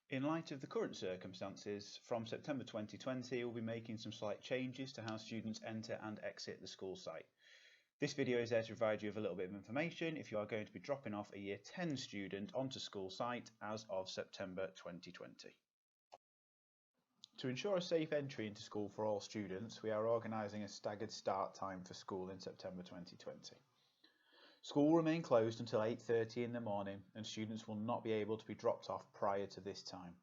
In light of the current circumstances, from September 2020 we'll be making some slight changes to how students enter and exit the school site. This video is there to provide you with a little bit of information if you are going to be dropping off a Year 10 student onto school site as of September 2020. To ensure a safe entry into school for all students, we are organising a staggered start time for school in September 2020. School will remain closed until 8:30 in the morning and students will not be able to be dropped off prior to this time.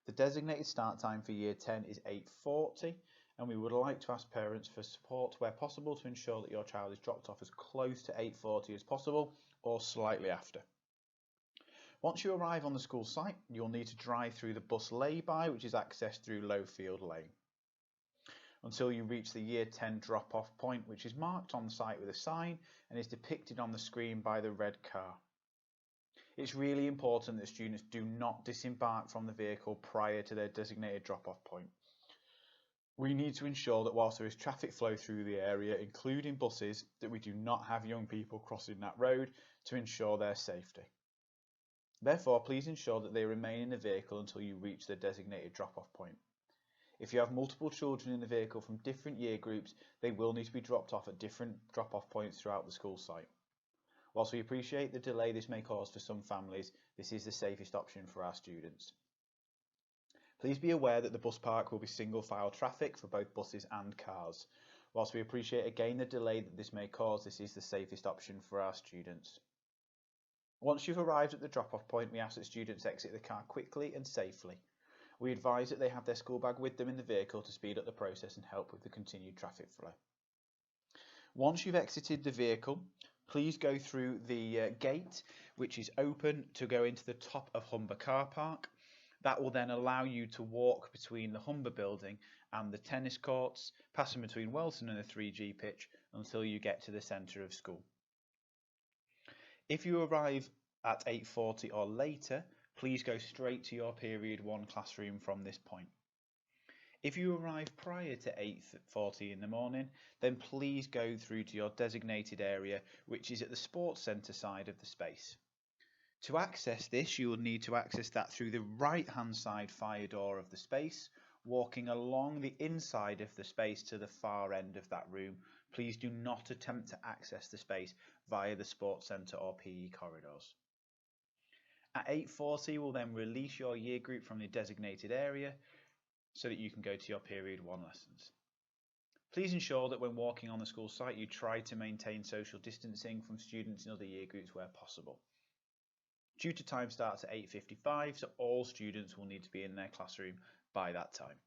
The designated start time for Year 10 is 8:40 and we would like to ask parents for support where possible to ensure that your child is dropped off as close to 8:40 as possible or slightly after. Once you arrive on the school site, you'll need to drive through the bus lay-by, which is accessed through Lowfield Lane, until you reach the Year 10 drop-off point, which is marked on the site with a sign and is depicted on the screen by the red car. It's really important that students do not disembark from the vehicle prior to their designated drop-off point. We need to ensure that whilst there is traffic flow through the area, including buses, that we do not have young people crossing that road to ensure their safety. Therefore, please ensure that they remain in the vehicle until you reach the designated drop-off point. If you have multiple children in the vehicle from different year groups, they will need to be dropped off at different drop-off points throughout the school site. Whilst we appreciate the delay this may cause for some families, this is the safest option for our students. Please be aware that the bus park will be single file traffic for both buses and cars. Whilst we appreciate again the delay that this may cause, this is the safest option for our students. Once you've arrived at the drop-off point, we ask that students exit the car quickly and safely. We advise that they have their school bag with them in the vehicle to speed up the process and help with the continued traffic flow. Once you've exited the vehicle, please go through the gate, which is open to go into the top of Humber car park. That will then allow you to walk between the Humber building and the tennis courts, passing between Welton and the 3G pitch until you get to the centre of school. If you arrive at 8:40 or later, please go straight to your Period 1 classroom from this point. If you arrive prior to 8:40 in the morning, then please go through to your designated area, which is at the sports centre side of the space. To access this, you will need to access that through the right-hand side fire door of the space, walking along the inside of the space to the far end of that room. Please do not attempt to access the space via the sports centre or PE corridors. At 8:40, we'll then release your year group from the designated area so that you can go to your Period 1 lessons. Please ensure that when walking on the school site, you try to maintain social distancing from students in other year groups where possible. Due to time starts at 8:55, so all students will need to be in their classroom by that time.